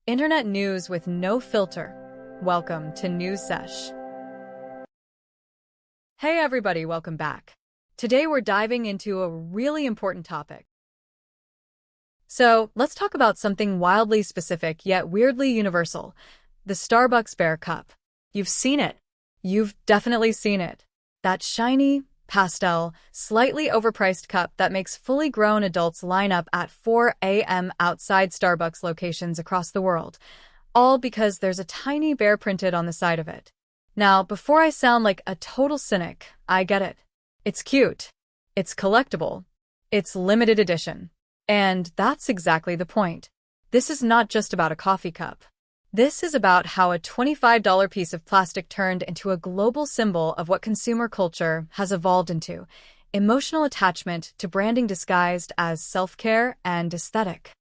Internet news with no filter. Welcome to News Sesh. Hey everybody, welcome back. Today we're diving into a really important topic. So, let's talk about something wildly specific yet weirdly universal. The Starbucks Bear Cup. You've seen it. You've definitely seen it. That shiny, pastel, slightly overpriced cup that makes fully grown adults line up at 4 a.m. outside Starbucks locations across the world, all because there's a tiny bear printed on the side of it. Now, before I sound like a total cynic, I get it. It's cute. It's collectible. It's limited edition. And that's exactly the point. This is not just about a coffee cup. This is about how a $25 piece of plastic turned into a global symbol of what consumer culture has evolved into: emotional attachment to branding disguised as self-care and aesthetic.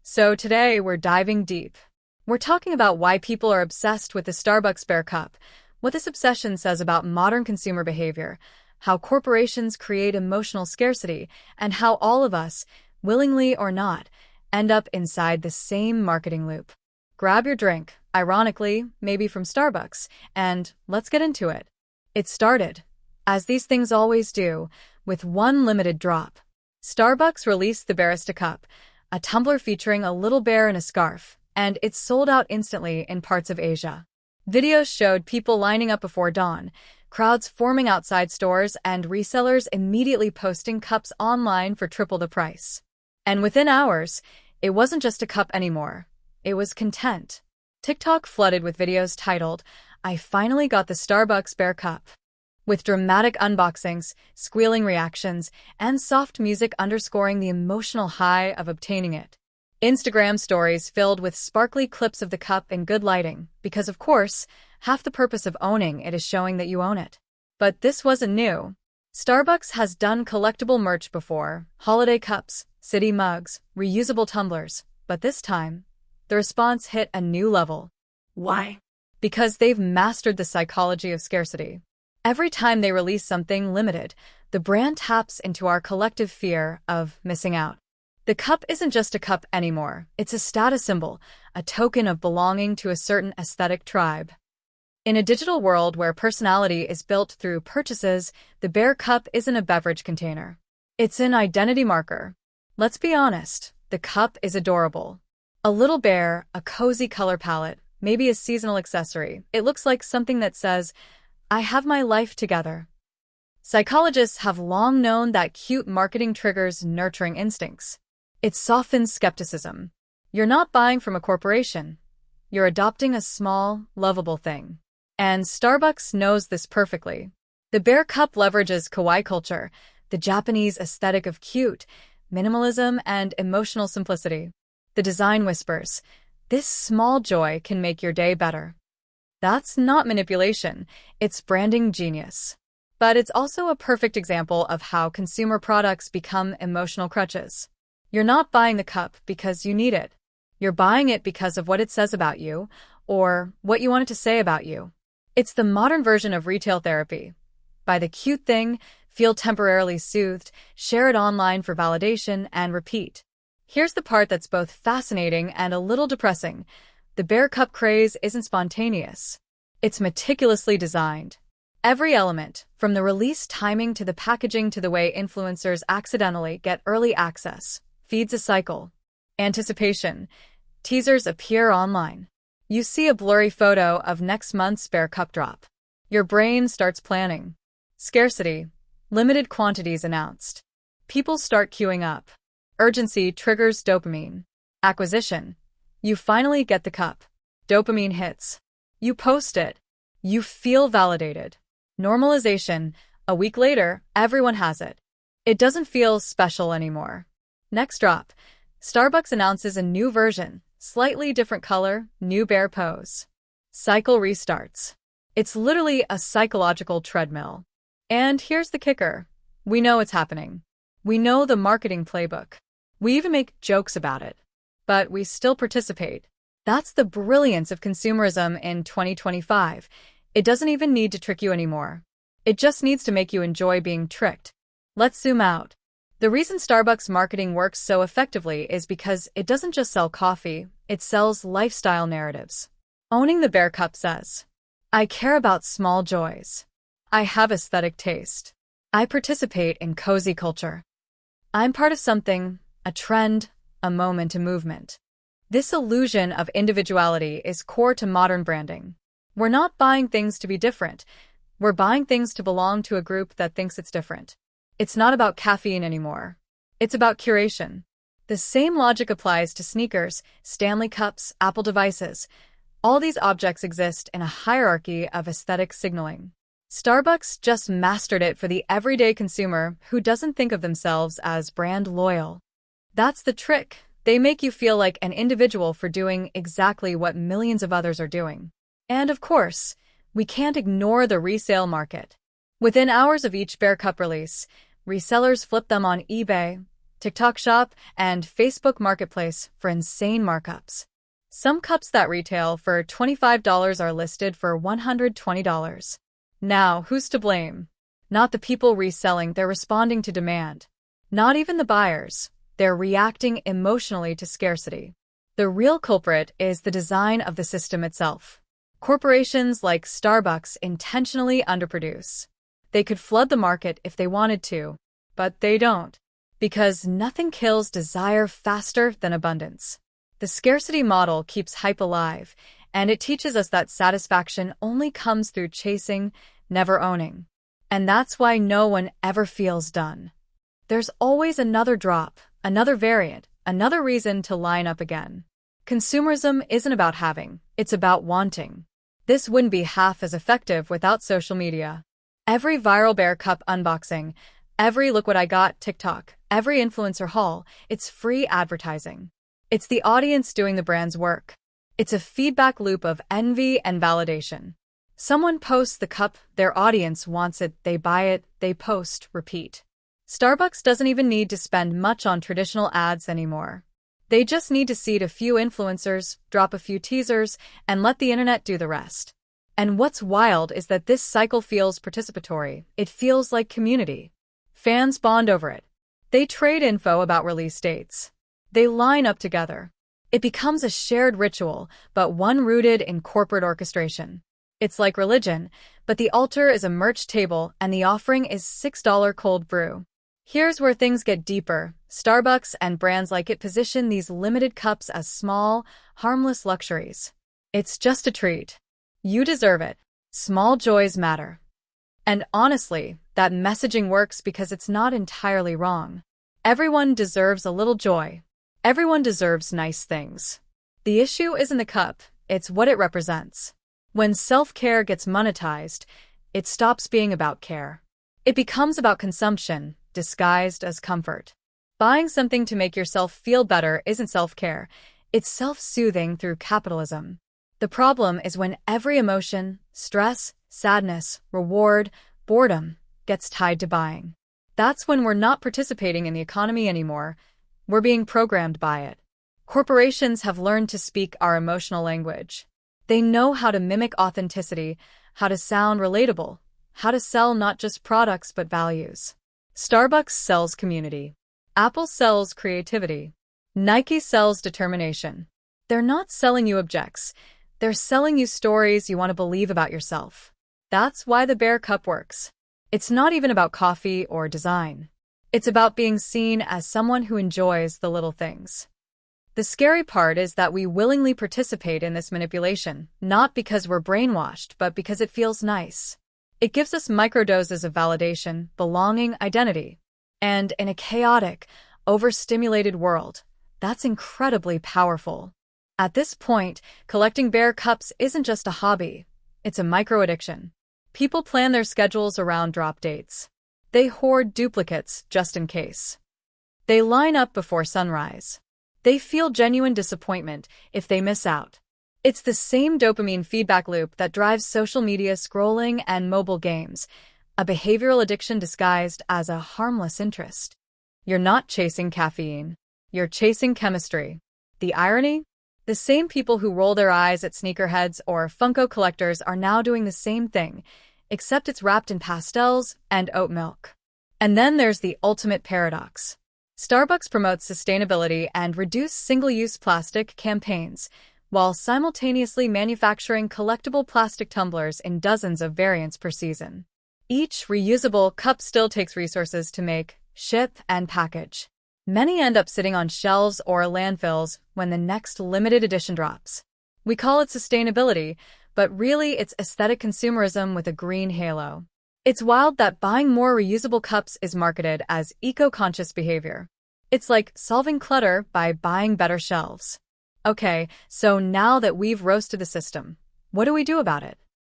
So today we're diving deep. We're talking about why people are obsessed with the Starbucks Bear Cup, what this obsession says about modern consumer behavior, how corporations create emotional scarcity, and how all of us, willingly or not, end up inside the same marketing loop. Grab your drink, ironically, maybe from Starbucks, and let's get into it. It started, as these things always do, with one limited drop. Starbucks released the Barista Cup, a tumbler featuring a little bear in a scarf, and it sold out instantly in parts of Asia. Videos showed people lining up before dawn, crowds forming outside stores, and resellers immediately posting cups online for triple the price. And within hours, it wasn't just a cup anymore. It was content. TikTok flooded with videos titled, "I finally got the Starbucks Bear Cup," with dramatic unboxings, squealing reactions, and soft music underscoring the emotional high of obtaining it. Instagram stories filled with sparkly clips of the cup in good lighting, because of course, half the purpose of owning it is showing that you own it. But this wasn't new. Starbucks has done collectible merch before: holiday cups, city mugs, reusable tumblers, but this time, the response hit a new level. Why? Because they've mastered the psychology of scarcity. Every time they release something limited, the brand taps into our collective fear of missing out. The cup isn't just a cup anymore. It's a status symbol, a token of belonging to a certain aesthetic tribe. In a digital world where personality is built through purchases, the Bear Cup isn't a beverage container. It's an identity marker. Let's be honest, the cup is adorable. A little bear, a cozy color palette, maybe a seasonal accessory. It looks like something that says, "I have my life together." Psychologists have long known that cute marketing triggers nurturing instincts. It softens skepticism. You're not buying from a corporation. You're adopting a small, lovable thing. And Starbucks knows this perfectly. The Bear Cup leverages kawaii culture, the Japanese aesthetic of cute, minimalism, and emotional simplicity. The design whispers, "This small joy can make your day better." That's not manipulation, it's branding genius. But it's also a perfect example of how consumer products become emotional crutches. You're not buying the cup because you need it. You're buying it because of what it says about you, or what you want it to say about you. It's the modern version of retail therapy. Buy the cute thing, feel temporarily soothed, share it online for validation, and repeat. Here's the part that's both fascinating and a little depressing. The Bear Cup craze isn't spontaneous. It's meticulously designed. Every element, from the release timing to the packaging to the way influencers accidentally get early access, feeds a cycle. Anticipation. Teasers appear online. You see a blurry photo of next month's Bear Cup drop. Your brain starts planning. Scarcity. Limited quantities announced. People start queuing up. Urgency triggers dopamine. Acquisition. You finally get the cup. Dopamine hits. You post it. You feel validated. Normalization. A week later, everyone has it. It doesn't feel special anymore. Next drop. Starbucks announces a new version. Slightly different color, new bear pose. Cycle restarts. It's literally a psychological treadmill. And here's the kicker. We know it's happening. We know the marketing playbook. We even make jokes about it. But we still participate. That's the brilliance of consumerism in 2025. It doesn't even need to trick you anymore. It just needs to make you enjoy being tricked. Let's zoom out. The reason Starbucks marketing works so effectively is because it doesn't just sell coffee, It sells lifestyle narratives. Owning the Bear Cup says, I care about small joys. I have aesthetic taste. I participate in cozy culture. I'm part of something, a trend, a moment, a movement. This illusion of individuality is core to modern branding. We're not buying things to be different. We're buying things to belong to a group that thinks it's different. It's not about caffeine anymore. It's about curation. The same logic applies to sneakers, Stanley cups, Apple devices. All these objects exist in a hierarchy of aesthetic signaling. Starbucks just mastered it for the everyday consumer who doesn't think of themselves as brand loyal. That's the trick. They make you feel like an individual for doing exactly what millions of others are doing. And of course, we can't ignore the resale market. Within hours of each Bear Cup release, resellers flip them on eBay, TikTok Shop, and Facebook Marketplace for insane markups. Some cups that retail for $25 are listed for $120. Now, who's to blame? Not the people reselling, they're responding to demand. Not even the buyers. They're reacting emotionally to scarcity. The real culprit is the design of the system itself. Corporations like Starbucks intentionally underproduce. They could flood the market if they wanted to, but they don't. Because nothing kills desire faster than abundance. The scarcity model keeps hype alive, and it teaches us that satisfaction only comes through chasing, never owning. And that's why no one ever feels done. There's always another drop, another variant, another reason to line up again. Consumerism isn't about having, it's about wanting. This wouldn't be half as effective without social media. Every viral Bear Cup unboxing, every look what I got TikTok, every influencer haul, it's free advertising. It's the audience doing the brand's work. It's a feedback loop of envy and validation. Someone posts the cup, their audience wants it, they buy it, they post, repeat. Starbucks doesn't even need to spend much on traditional ads anymore. They just need to seed a few influencers, drop a few teasers, and let the internet do the rest. And what's wild is that this cycle feels participatory. It feels like community. Fans bond over it. They trade info about release dates. They line up together. It becomes a shared ritual, but one rooted in corporate orchestration. It's like religion, but the altar is a merch table and the offering is $6 cold brew. Here's where things get deeper. Starbucks and brands like it position these limited cups as small, harmless luxuries. It's just a treat. You deserve it. Small joys matter. And honestly, that messaging works because it's not entirely wrong. Everyone deserves a little joy. Everyone deserves nice things. The issue isn't the cup, it's what it represents. When self-care gets monetized, it stops being about care. It becomes about consumption, disguised as comfort. Buying something to make yourself feel better isn't self-care, it's self-soothing through capitalism. The problem is when every emotion, stress, sadness, reward, boredom, gets tied to buying. That's when we're not participating in the economy anymore, we're being programmed by it. Corporations have learned to speak our emotional language. They know how to mimic authenticity, how to sound relatable, how to sell not just products but values. Starbucks sells community. Apple sells creativity. Nike sells determination. They're not selling you objects. They're selling you stories you want to believe about yourself. That's why the Bear Cup works. It's not even about coffee or design. It's about being seen as someone who enjoys the little things. The scary part is that we willingly participate in this manipulation, not because we're brainwashed, but because it feels nice. It gives us microdoses of validation, belonging, identity. And in a chaotic, overstimulated world, that's incredibly powerful. At this point, collecting Bear Cups isn't just a hobby, it's a micro-addiction. People plan their schedules around drop dates. They hoard duplicates just in case. They line up before sunrise. They feel genuine disappointment if they miss out. It's the same dopamine feedback loop that drives social media scrolling and mobile games, a behavioral addiction disguised as a harmless interest. You're not chasing caffeine. You're chasing chemistry. The irony? The same people who roll their eyes at sneakerheads or Funko collectors are now doing the same thing, except it's wrapped in pastels and oat milk. And then there's the ultimate paradox. Starbucks promotes sustainability and reduce single-use plastic campaigns, while simultaneously manufacturing collectible plastic tumblers in dozens of variants per season. Each reusable cup still takes resources to make, ship, and package. Many end up sitting on shelves or landfills when the next limited edition drops. We call it sustainability, but really it's aesthetic consumerism with a green halo. It's wild that buying more reusable cups is marketed as eco-conscious behavior. It's like solving clutter by buying better shelves. Okay, so now that we've roasted the system, what do we do about it?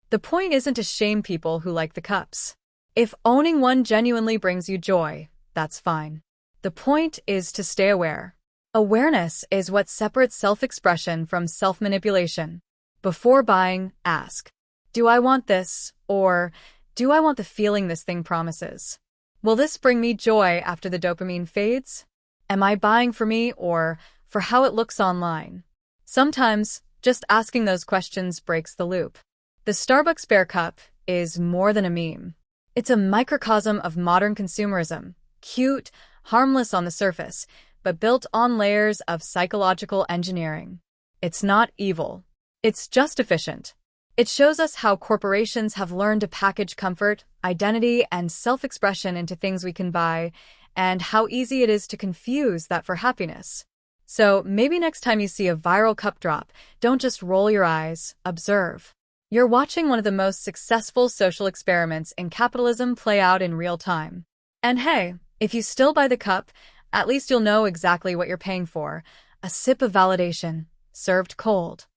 The point isn't to shame people who like the cups. If owning one genuinely brings you joy, that's fine. The point is to stay aware. Awareness is what separates self-expression from self-manipulation. Before buying, ask, do I want this, or do I want the feeling this thing promises? Will this bring me joy after the dopamine fades? Am I buying for me or for how it looks online? Sometimes, just asking those questions breaks the loop. The Starbucks Bear Cup is more than a meme. It's a microcosm of modern consumerism, cute, harmless on the surface, but built on layers of psychological engineering. It's not evil. It's just efficient. It shows us how corporations have learned to package comfort, identity, and self-expression into things we can buy, and how easy it is to confuse that for happiness. So maybe next time you see a viral cup drop, don't just roll your eyes, observe. You're watching one of the most successful social experiments in capitalism play out in real time. And hey, if you still buy the cup, at least you'll know exactly what you're paying for. A sip of validation, served cold.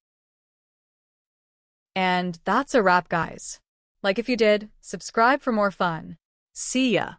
And that's a wrap, guys. Like if you did, subscribe for more fun. See ya.